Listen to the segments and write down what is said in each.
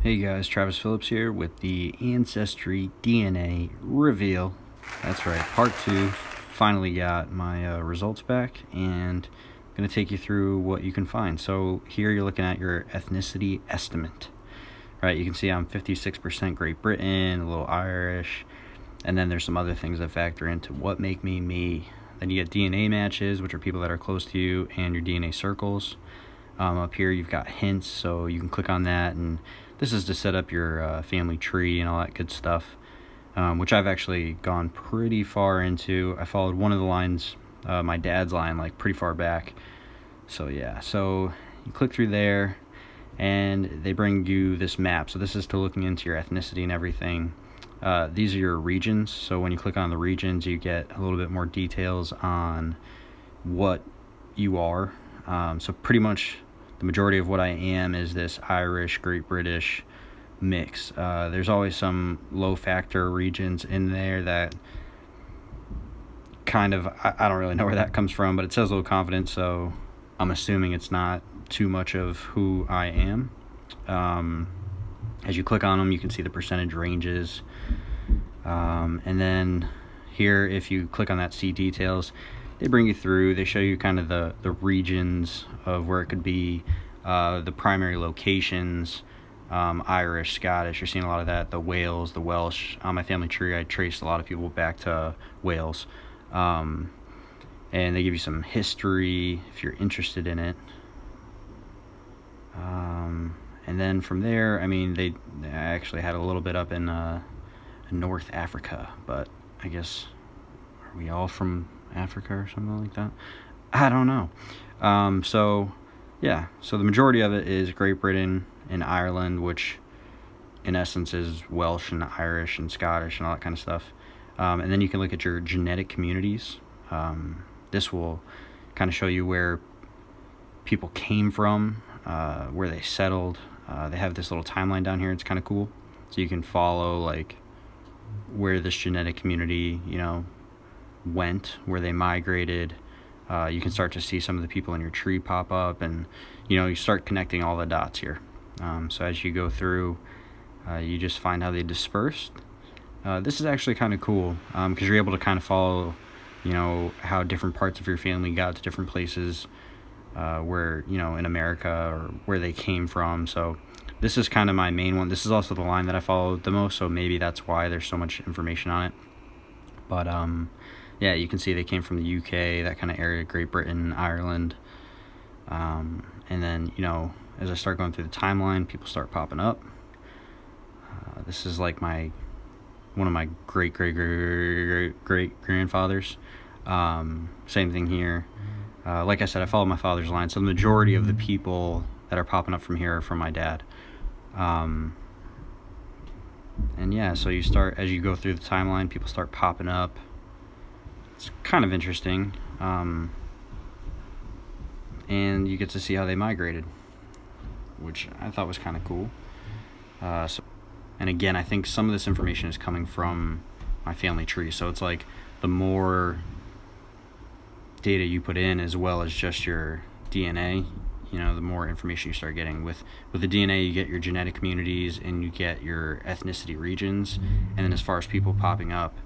Hey guys, Travis Phillips here with the AncestryDNA reveal. That's right, part 2. Finally got my results back, and I'm going to take you through what you can find. So here you're looking at your ethnicity estimate. Right, you can see I'm 56% Great Britain, a little Irish, and then there's some other things that factor into what make me me. Then you get DNA matches, which are people that are close to you, and your DNA circles. Up here you've got hints, so you can click on that, and this is to set up your family tree and all that good stuff, which I've actually gone pretty far into. I followed one of the lines, my dad's line, like pretty far back. So yeah, so you click through there and they bring you this map. So this is to looking into your ethnicity and everything. These are your regions, so when you click on the regions you get a little bit more details on what you are. So pretty much the majority of what I am is this Irish, Great British mix. There's always some low factor regions in there that kind of, I don't really know where that comes from, but it says low confidence, so I'm assuming it's not too much of who I am. As you click on them, you can see the percentage ranges. And then here, if you click on that see details, they bring you through, they show you kind of the regions of where it could be, the primary locations, Irish, Scottish, you're seeing a lot of that, the Wales, the Welsh. On my family tree, I traced a lot of people back to Wales. And they give you some history if you're interested in it. And then from there, I mean, they actually had a little bit up in North Africa, but I guess, are we all from Africa or something like that? I don't know. So yeah, so the majority of it is Great Britain and Ireland, which in essence is Welsh and Irish and Scottish and all that kind of stuff. And then you can look at your genetic communities. This will kind of show you where people came from, where they settled. They have this little timeline down here. It's kind of cool, so you can follow like where this genetic community, went, where they migrated. You can start to see some of the people in your tree pop up, and you start connecting all the dots here. So as you go through, you just find how they dispersed. This is actually kind of cool, because you're able to kind of follow how different parts of your family got to different places, where in America, or where they came from. So this is kind of my main one. This is also the line that I followed the most, so maybe that's why there's so much information on it. But yeah, you can see they came from the UK, that kind of area, Great Britain, Ireland. And then, as I start going through the timeline, people start popping up. This is like one of my great grandfathers. Same thing here. Like I said, I follow my father's line, so the majority of the people that are popping up from here are from my dad. And yeah, so as you go through the timeline, people start popping up. It's kind of interesting, and you get to see how they migrated, which I thought was kind of cool. And again, I think some of this information is coming from my family tree, so it's like the more data you put in, as well as just your DNA, the more information you start getting. With the DNA, you get your genetic communities and you get your ethnicity regions, and then as far as people popping up,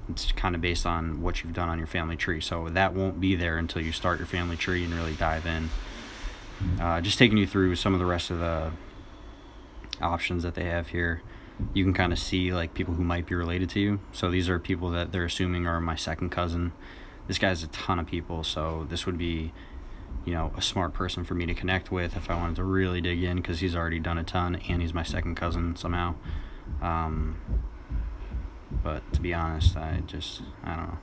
it's kind of based on what you've done on your family tree. So that won't be there until you start your family tree and really dive in. Just taking you through some of the rest of the options that they have here. You can kind of see like people who might be related to you. So these are people that they're assuming are my second cousin. This guy has a ton of people, so this would be a smart person for me to connect with if I wanted to really dig in, because he's already done a ton and he's my second cousin somehow. But to be honest, I don't know.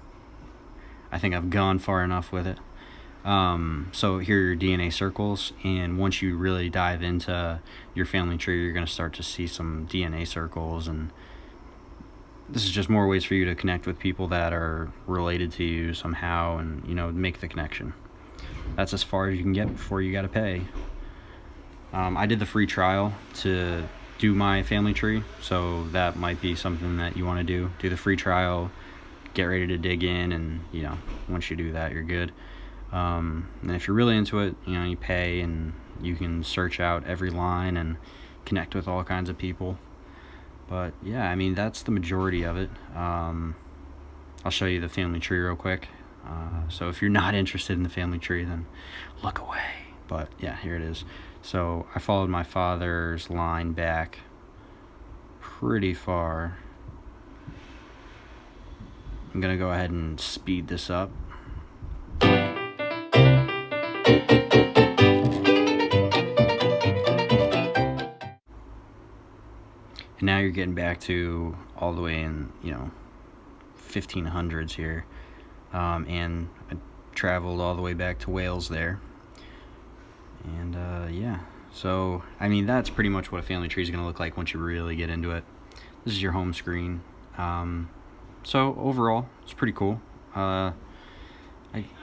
I think I've gone far enough with it. So here are your DNA circles, and once you really dive into your family tree, you're going to start to see some DNA circles, and this is just more ways for you to connect with people that are related to you somehow, and make the connection. That's as far as you can get before you got to pay. I did the free trial to do my family tree, so that might be something that you want to do the free trial, get ready to dig in, and once you do that, you're good. And if you're really into it, you pay, and you can search out every line, and connect with all kinds of people. But yeah, I mean, that's the majority of it. I'll show you the family tree real quick. So if you're not interested in the family tree, then look away. But yeah, here it is. So I followed my father's line back pretty far. I'm gonna go ahead and speed this up. And now you're getting back to all the way in, 1500s here. And I traveled all the way back to Wales there. And yeah, so I mean, that's pretty much what a family tree is going to look like once you really get into it. This is your home screen. So overall, it's pretty cool. I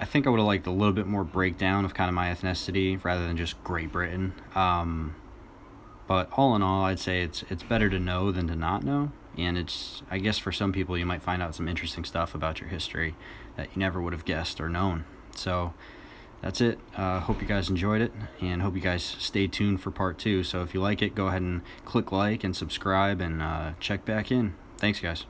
think I would have liked a little bit more breakdown of kind of my ethnicity rather than just Great Britain. But all in all, I'd say it's better to know than to not know. And it's, I guess for some people, you might find out some interesting stuff about your history that you never would have guessed or known. So that's it. Hope you guys enjoyed it, and hope you guys stay tuned for part 2. So if you like it, go ahead and click like and subscribe, and check back in. Thanks, guys.